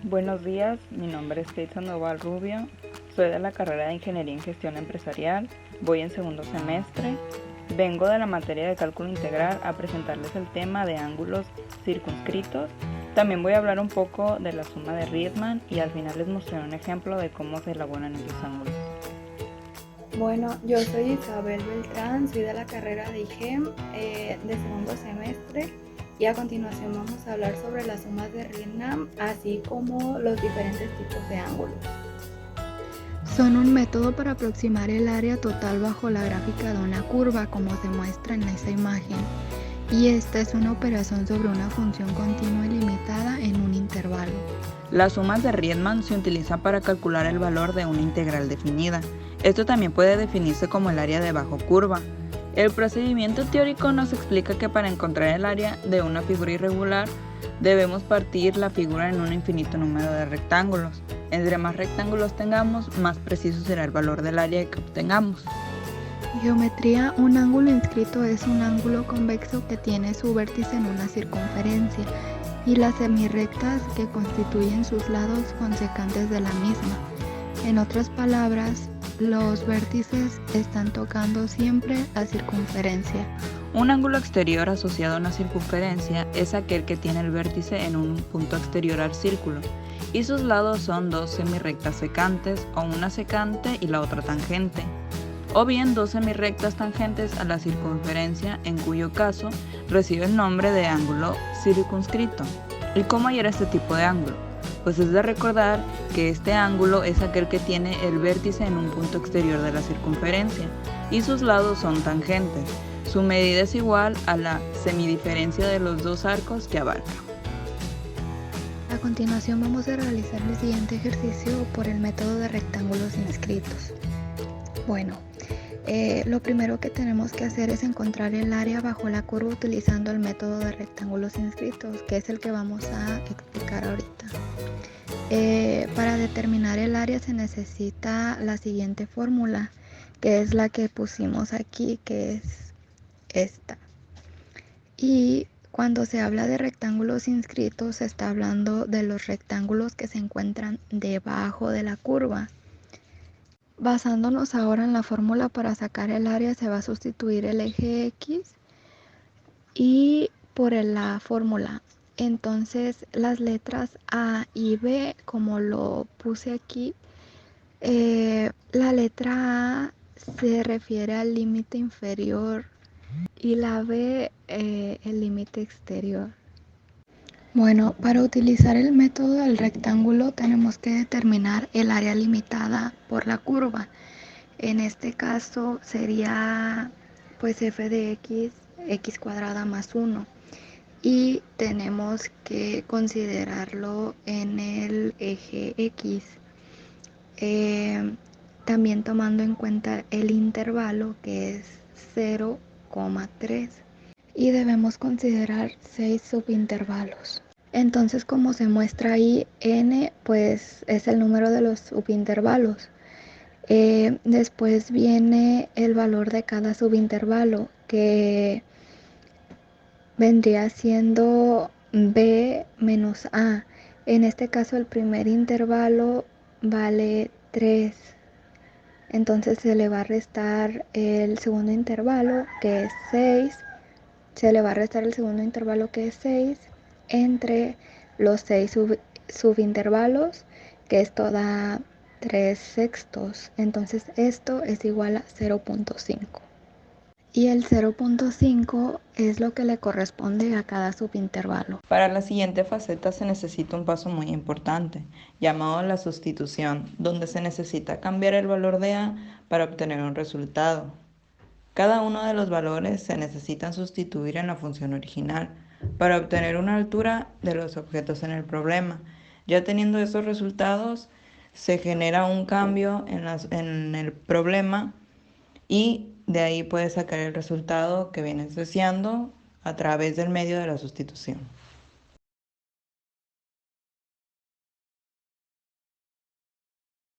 Buenos días, mi nombre es Keita Noval Rubio, soy de la carrera de Ingeniería en Gestión Empresarial, voy en segundo semestre, vengo de la materia de cálculo integral a presentarles el tema de ángulos circunscritos. También voy a hablar un poco de la suma de Riemann y al final les mostraré un ejemplo de cómo se elaboran esos ángulos. Bueno, yo soy Isabel Beltrán, soy de la carrera de IGEM de segundo semestre y a continuación vamos a hablar sobre las sumas de Riemann, así como los diferentes tipos de ángulos. Son un método para aproximar el área total bajo la gráfica de una curva, como se muestra en esa imagen, y esta es una operación sobre una función continua y limitada en un intervalo. Las sumas de Riemann se utilizan para calcular el valor de una integral definida. Esto también puede definirse como el área de bajo curva. El procedimiento teórico nos explica que para encontrar el área de una figura irregular debemos partir la figura en un infinito número de rectángulos. Entre más rectángulos tengamos, más preciso será el valor del área que obtengamos. Geometría: un ángulo inscrito es un ángulo convexo que tiene su vértice en una circunferencia y las semirrectas que constituyen sus lados consecantes de la misma. En otras palabras, los vértices están tocando siempre la circunferencia. Un ángulo exterior asociado a una circunferencia es aquel que tiene el vértice en un punto exterior al círculo y sus lados son dos semirrectas secantes o una secante y la otra tangente, o bien dos semirrectas tangentes a la circunferencia, en cuyo caso recibe el nombre de ángulo circunscrito. ¿Y cómo hallar este tipo de ángulo? Pues es de recordar que este ángulo es aquel que tiene el vértice en un punto exterior de la circunferencia y sus lados son tangentes. Su medida es igual a la semidiferencia de los dos arcos que abarca. A continuación vamos a realizar el siguiente ejercicio por el método de rectángulos inscritos. Bueno, lo primero que tenemos que hacer es encontrar el área bajo la curva utilizando el método de rectángulos inscritos, que es el que vamos a explicar ahorita. Para determinar el área se necesita la siguiente fórmula, que es la que pusimos aquí, que es esta. Y cuando se habla de rectángulos inscritos, se está hablando de los rectángulos que se encuentran debajo de la curva. Basándonos ahora en la fórmula para sacar el área, se va a sustituir el eje X y por la fórmula. Entonces las letras A y B, como lo puse aquí, la letra A se refiere al límite inferior y la B el límite exterior. Bueno, para utilizar el método del rectángulo tenemos que determinar el área limitada por la curva. En este caso sería pues f de x cuadrada más 1 y tenemos que considerarlo en el eje X. También tomando en cuenta el intervalo que es 0,3 y debemos considerar 6 subintervalos. Entonces, como se muestra ahí, n pues es el número de los subintervalos. Después viene el valor de cada subintervalo, que vendría siendo b menos a. En este caso el primer intervalo vale 3. Entonces se le va a restar el segundo intervalo, que es 6. Se le va a restar el segundo intervalo, que es 6, entre los 6 subintervalos, que esto da 3 sextos. Entonces esto es igual a 0.5. Y el 0.5 es lo que le corresponde a cada subintervalo. Para la siguiente faceta se necesita un paso muy importante, llamado la sustitución, donde se necesita cambiar el valor de A para obtener un resultado. Cada uno de los valores se necesitan sustituir en la función original para obtener una altura de los objetos en el problema. Ya teniendo esos resultados, se genera un cambio en el problema y de ahí puedes sacar el resultado que vienes deseando a través del medio de la sustitución.